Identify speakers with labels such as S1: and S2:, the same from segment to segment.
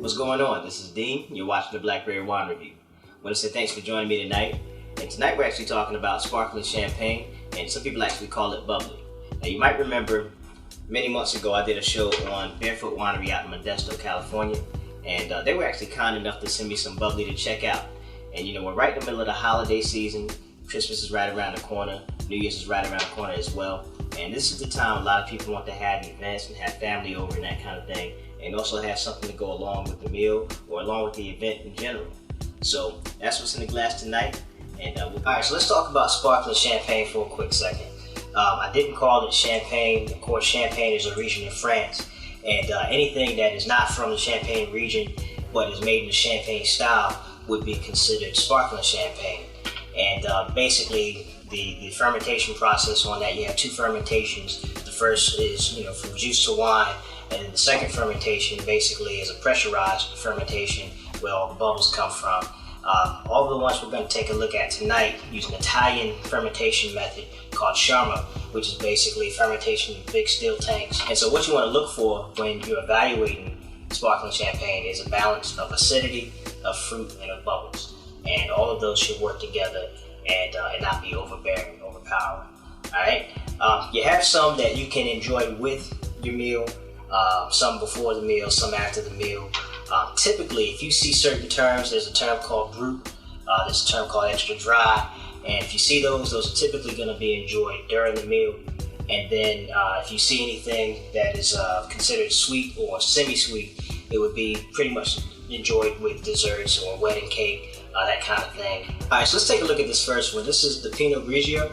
S1: What's going on? This is Dean. You're watching the Blackberry Wine Review. I want to say thanks for joining me tonight. And tonight we're actually talking about sparkling champagne, and some people actually call it bubbly. Now you might remember many months ago I did a show on Barefoot Winery out in Modesto, California, and they were actually kind enough to send me some bubbly to check out. And you know, we're right in the middle of the holiday season. Christmas is right around the corner. New Year's is right around the corner as well. And this is the time a lot of people want to have events and have family over and that kind of thing, and also have something to go along with the meal or along with the event in general. So that's what's in the glass tonight. And alright, so let's talk about sparkling champagne for a quick second. I didn't call it champagne. Of course, Champagne is a region in France, and anything that is not from the Champagne region but is made in the Champagne style would be considered sparkling champagne. And basically, the fermentation process on that, you have two fermentations. The first is, from juice to wine, and then the second fermentation basically is a pressurized fermentation where all the bubbles come from. All the ones we're going to take a look at tonight use an Italian fermentation method called Sharma, which is basically fermentation in big steel tanks. And so what you want to look for when you're evaluating sparkling champagne is a balance of acidity, of fruit, and of bubbles. And all of those should work together and not be overbearing, overpowering. Alright? You have some that you can enjoy with your meal, some before the meal, some after the meal. Typically, if you see certain terms, there's a term called brut, there's a term called extra dry, and if you see those are typically going to be enjoyed during the meal. And then if you see anything that is considered sweet or semi-sweet, it would be pretty much enjoyed with desserts or wedding cake, that kind of thing. Alright, so let's take a look at this first one. This is the Pinot Grigio.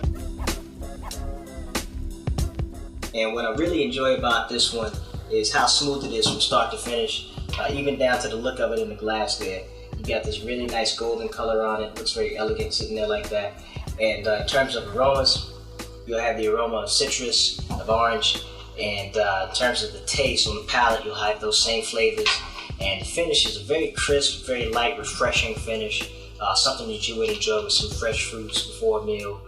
S1: And what I really enjoy about this one is how smooth it is from start to finish, even down to the look of it in the glass there. You got this really nice golden color on it, looks very elegant sitting there like that. And in terms of aromas, you'll have the aroma of citrus, of orange, and in terms of the taste on the palate, you'll have those same flavors. And the finish is a very crisp, very light, refreshing finish, something that you would enjoy with some fresh fruits before a meal.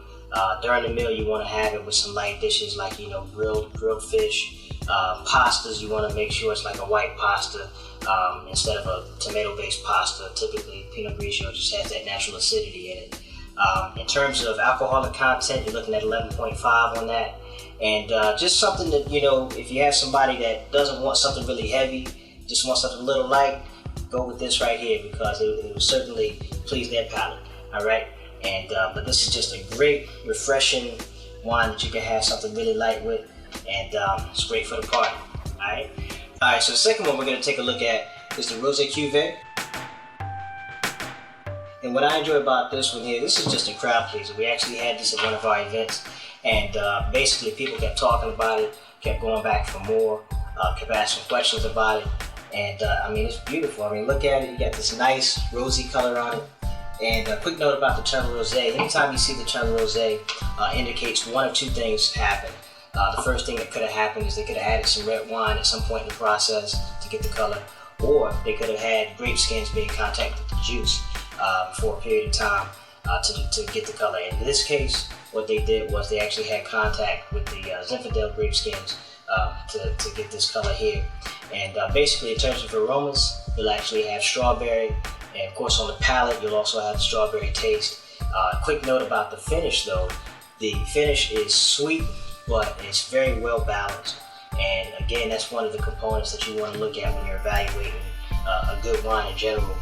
S1: During the meal, you want to have it with some light dishes like, grilled fish, pastas. You want to make sure it's like a white pasta instead of a tomato-based pasta. Typically, Pinot Grigio just has that natural acidity in it. In terms of alcoholic content, you're looking at 11.5 on that. And just something that, if you have somebody that doesn't want something really heavy, just want something a little light, go with this right here because it will certainly please their palate. All right, and but this is just a great, refreshing wine that you can have something really light with, and it's great for the party. All right. So the second one we're going to take a look at is the Rosé Cuvée. And what I enjoy about this one here, this is just a crowd pleaser. We actually had this at one of our events, and basically people kept talking about it, kept going back for more, kept asking questions about it. And it's beautiful. Look at it. You got this nice rosy color on it. And a quick note about the term rosé. Anytime you see the term rosé, indicates one of two things happen. The first thing that could have happened is they could have added some red wine at some point in the process to get the color, or they could have had grape skins be in contact with the juice for a period of time to get the color. In this case, what they did was they actually had contact with the Zinfandel grape skins to get this color here. And basically, in terms of aromas, you'll actually have strawberry, and of course on the palate, you'll also have the strawberry taste. Quick note about the finish though, the finish is sweet, but it's very well balanced. And again, that's one of the components that you want to look at when you're evaluating a good wine in general,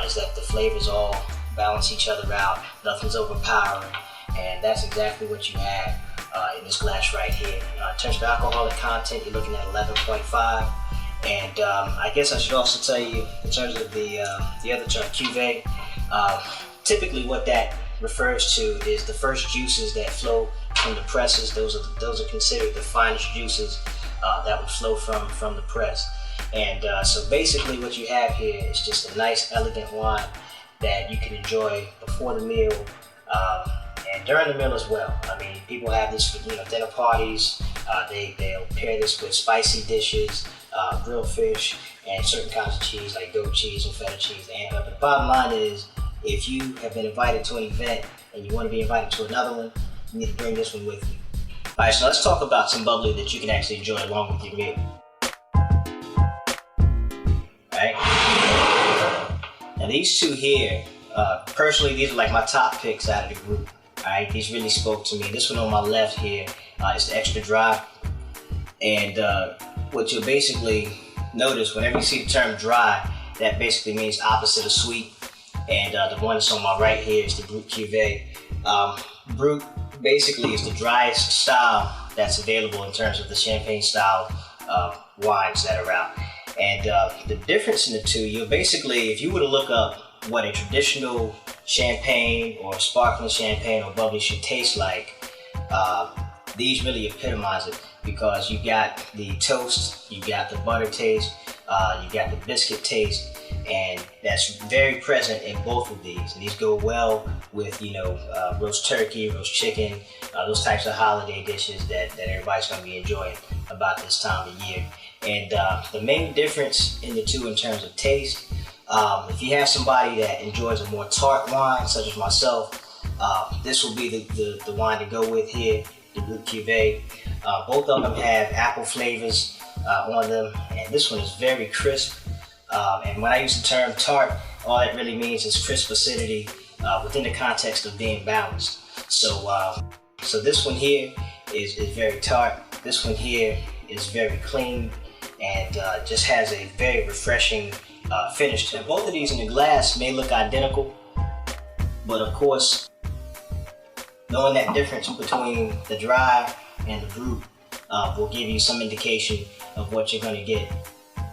S1: is that the flavors all balance each other out, nothing's overpowering, and that's exactly what you have in this glass right here. In terms of alcoholic content, you're looking at 11.5. And I guess I should also tell you, in terms of the other term, cuvee, typically what that refers to is the first juices that flow from the presses. Those are considered the finest juices that would flow from the press. And so basically what you have here is just a nice, elegant wine that you can enjoy before the meal and during the meal as well. People have this for dinner parties. They'll pair this with spicy dishes, grilled fish, and certain kinds of cheese like goat cheese and feta cheese. And but the bottom line is, if you have been invited to an event and you want to be invited to another one, you need to bring this one with you. Alright, so let's talk about some bubbly that you can actually enjoy along with your meal. these two here, personally, these are like my top picks out of the group. Alright, these really spoke to me. This one on my left here is the extra dry. And what you'll basically notice whenever you see the term dry, that basically means opposite of sweet. And the one that's on my right here is the Brut Cuvée. Brut basically is the driest style that's available in terms of the champagne style wines that are out. And the difference in the two, you'll basically, if you were to look up what a traditional champagne or sparkling champagne or bubbly should taste like, these really epitomize it, because you got the toast, you got the butter taste, you got the biscuit taste, and that's very present in both of these. And these go well with, you know, roast turkey, roast chicken, those types of holiday dishes that everybody's going to be enjoying about this time of year. And the main difference in the two in terms of taste, if you have somebody that enjoys a more tart wine, such as myself, this will be the wine to go with here, the Brut Cuvée. Both of them have apple flavors on them, and this one is very crisp. And when I use the term tart, all that really means is crisp acidity within the context of being balanced. So this one here is very tart. This one here is very clean and just has a very refreshing finish to it. Both of these in the glass may look identical, but of course, knowing that difference between the dry and the Brut will give you some indication of what you're going to get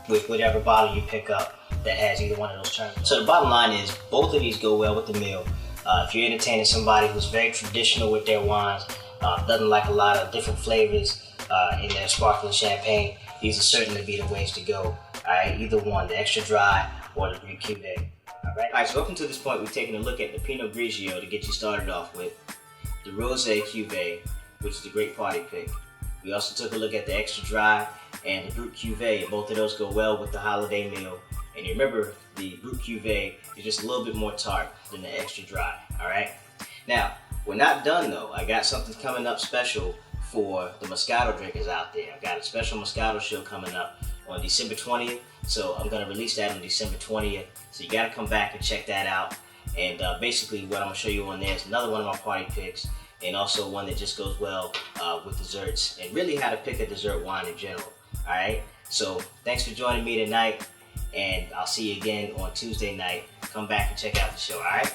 S1: with whatever bottle you pick up that has either one of those terms. So the bottom line is both of these go well with the meal. If you're entertaining somebody who's very traditional with their wines, doesn't like a lot of different flavors in their sparkling champagne, these are certainly be the ways to go. Alright, either one, the extra dry or the Brut Cuvée. Alright, so up until this point, we've taken a look at the Pinot Grigio to get you started off with, the Rosé Cuvée, which is a great party pick. We also took a look at the extra dry and the Brut Cuvée, and both of those go well with the holiday meal. And you remember, the Brut Cuvée is just a little bit more tart than the extra dry, alright? Now, we're not done though. I got something coming up special for the Moscato drinkers out there. I've got a special Moscato show coming up on December 20th, so I'm going to release that on December 20th, so you got to come back and check that out. And basically what I'm going to show you on there is another one of my party picks, and also one that just goes well with desserts, and really how to pick a dessert wine in general. Alright, so thanks for joining me tonight, and I'll see you again on Tuesday night. Come back and check out the show, alright?